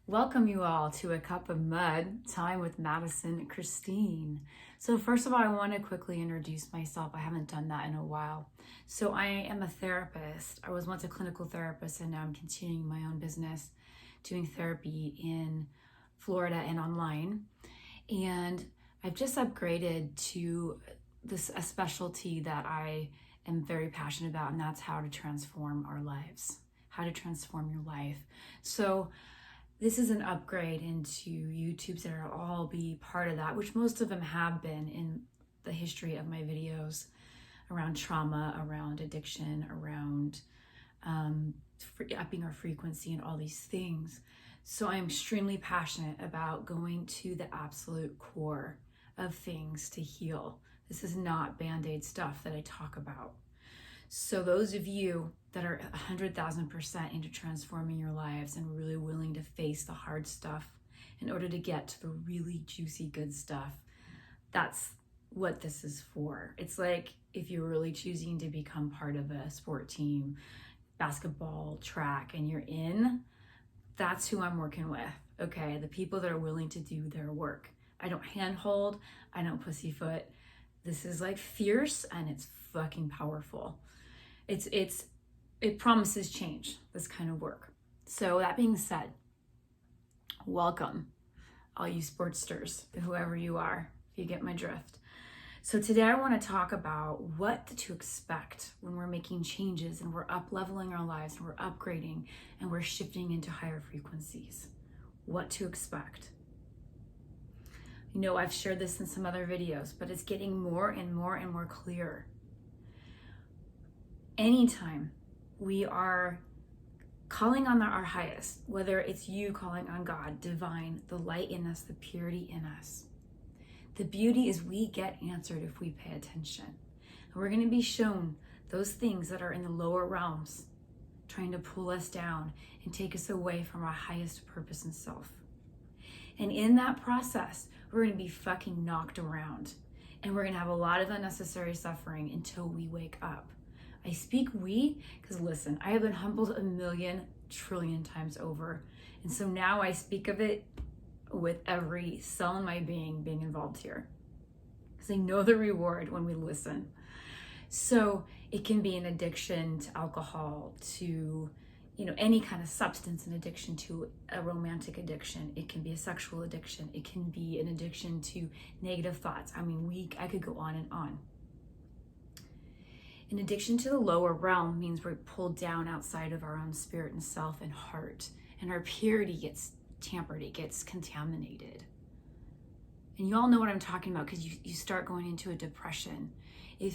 Welcome you all to A Cup of Mud, time with Madison and Christine. So first of all, I want to quickly introduce myself. I haven't done that in a while. So I am a therapist. I was once a clinical therapist and now I'm continuing my own business doing therapy in Florida and online. And I've just upgraded to a specialty that I am very passionate about, and that's how to transform our lives, how to transform your life. So this is an upgrade into YouTubes that will all be part of that, which most of them have been in the history of my videos around trauma, around addiction, around upping our frequency and all these things. So I'm extremely passionate about going to the absolute core of things to heal. This is not Band-Aid stuff that I talk about. So those of you that are 100,000% into transforming your lives and really willing to face the hard stuff in order to get to the really juicy good stuff, that's what this is for. It's like if you're really choosing to become part of a sport team, basketball, track, and you're in, that's who I'm working with, okay? The people that are willing to do their work. I don't handhold, I don't pussyfoot. This is like fierce and it's fucking powerful. It promises change, this kind of work. So that being said, welcome all you sportsters, whoever you are, if you get my drift. So today I want to talk about what to expect when we're making changes and we're up-leveling our lives and we're upgrading and we're shifting into higher frequencies. What to expect. You know, I've shared this in some other videos, but it's getting more and more and more clear. Anytime we are calling on our highest, whether it's you calling on God, divine, the light in us, the purity in us, the beauty is we get answered if we pay attention. And we're going to be shown those things that are in the lower realms, trying to pull us down and take us away from our highest purpose and self. And in that process, we're going to be fucking knocked around. And we're going to have a lot of unnecessary suffering until we wake up. I speak we because listen, I have been humbled 1,000,000,000,000,000 times over. And so now I speak of it with every cell in my being involved here. Because I know the reward when we listen. So it can be an addiction to alcohol, to any kind of substance, an addiction to a romantic addiction. It can be a sexual addiction. It can be an addiction to negative thoughts. I could go on and on. An addiction to the lower realm means we're pulled down outside of our own spirit and self and heart, and our purity gets tampered, it gets contaminated. And you all know what I'm talking about because you start going into a depression. It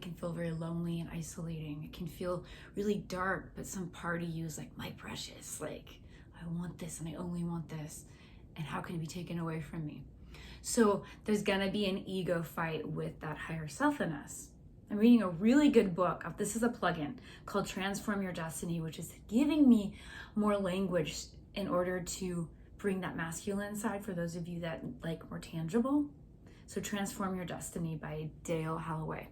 can feel very lonely and isolating. It can feel really dark, but some part of you is like, my precious, like, I want this and I only want this. And how can it be taken away from me? So there's gonna be an ego fight with that higher self in us. I'm reading a really good book. This is a plugin called Transform Your Destiny, which is giving me more language in order to bring that masculine side for those of you that like more tangible. So Transform Your Destiny by Dale Holloway.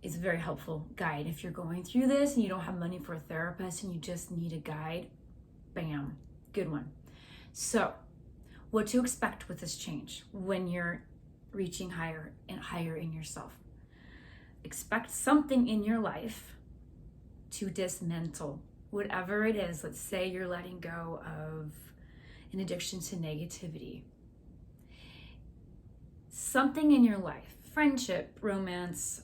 It's a very helpful guide. If you're going through this and you don't have money for a therapist and you just need a guide, bam, good one. So what to expect with this change when you're reaching higher and higher in yourself. Expect something in your life to dismantle, whatever it is. Let's say you're letting go of an addiction to negativity. Something in your life, friendship, romance,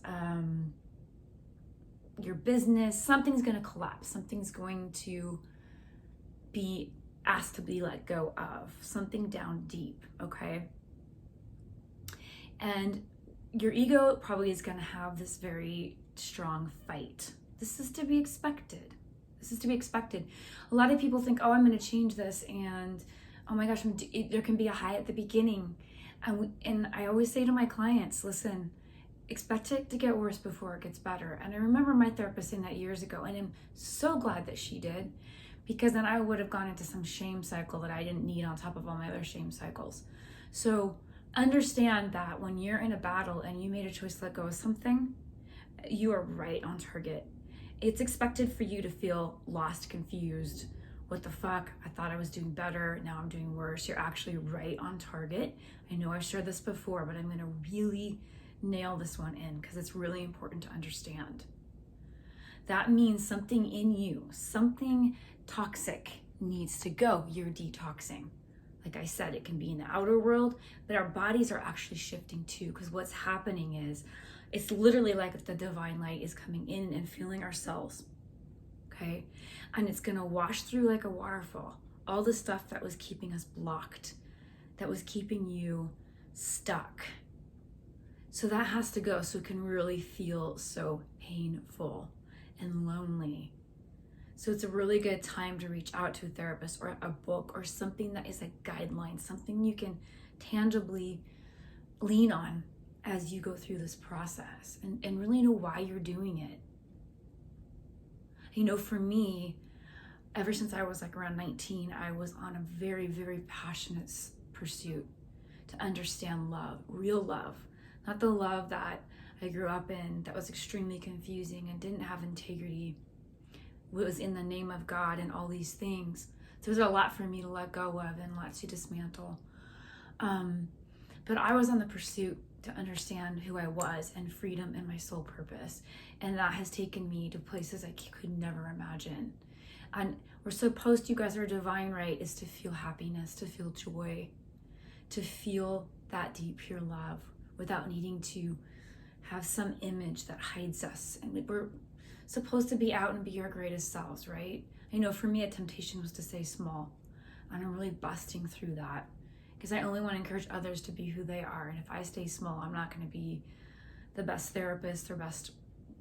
your business, something's going to collapse. Something's going to be asked to be let go of. Something down deep, okay? And your ego probably is going to have this very strong fight. This is to be expected. This is to be expected. A lot of people think, oh, I'm going to change this, and oh my gosh, there can be a high at the beginning. And I always say to my clients, listen, expect it to get worse before it gets better. And I remember my therapist saying that years ago, and I'm so glad that she did, because then I would have gone into some shame cycle that I didn't need on top of all my other shame cycles. So understand that when you're in a battle and you made a choice to let go of something, you are right on target. It's expected for you to feel lost, confused, what the fuck, I thought I was doing better, now I'm doing worse. You're actually right on target. I know I've shared this before, but I'm gonna really nail this one in because it's really important to understand. That means something in you, something toxic needs to go. You're detoxing. Like I said, it can be in the outer world, but our bodies are actually shifting too, because what's happening is it's literally like the divine light is coming in and filling our cells. Okay, and it's gonna wash through like a waterfall all the stuff that was keeping us blocked, that was keeping you stuck. So that has to go, so it can really feel so painful and lonely. So it's a really good time to reach out to a therapist or a book or something that is a guideline, something you can tangibly lean on as you go through this process and really know why you're doing it. You know, for me, ever since I was like around 19, I was on a very, very passionate pursuit to understand love, real love, not the love that I grew up in that was extremely confusing and didn't have integrity. It was in the name of God and all these things. So there's a lot for me to let go of and lots to dismantle. But I was on the pursuit to understand who I was and freedom and my soul purpose. And that has taken me to places I could never imagine. And we're supposed to, you guys, our divine right is to feel happiness, to feel joy, to feel that deep, pure love without needing to have some image that hides us. And we're supposed to be out and be our greatest selves, right? I know for me, a temptation was to stay small. And I'm really busting through that because I only want to encourage others to be who they are. And if I stay small, I'm not going to be the best therapist or best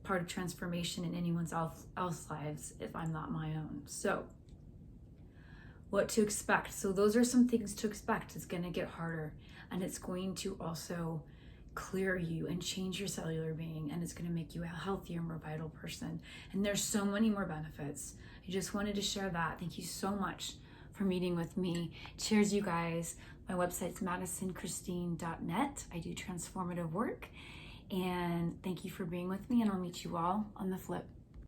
part of transformation in anyone's else lives if I'm not my own. So what to expect. So those are some things to expect. It's going to get harder, and it's going to also clear you and change your cellular being, and it's going to make you a healthier, more vital person. And there's so many more benefits. I just wanted to share that. Thank you so much for meeting with me. Cheers, you guys. My website's madisonchristine.net. I do transformative work, and thank you for being with me, and I'll meet you all on the flip.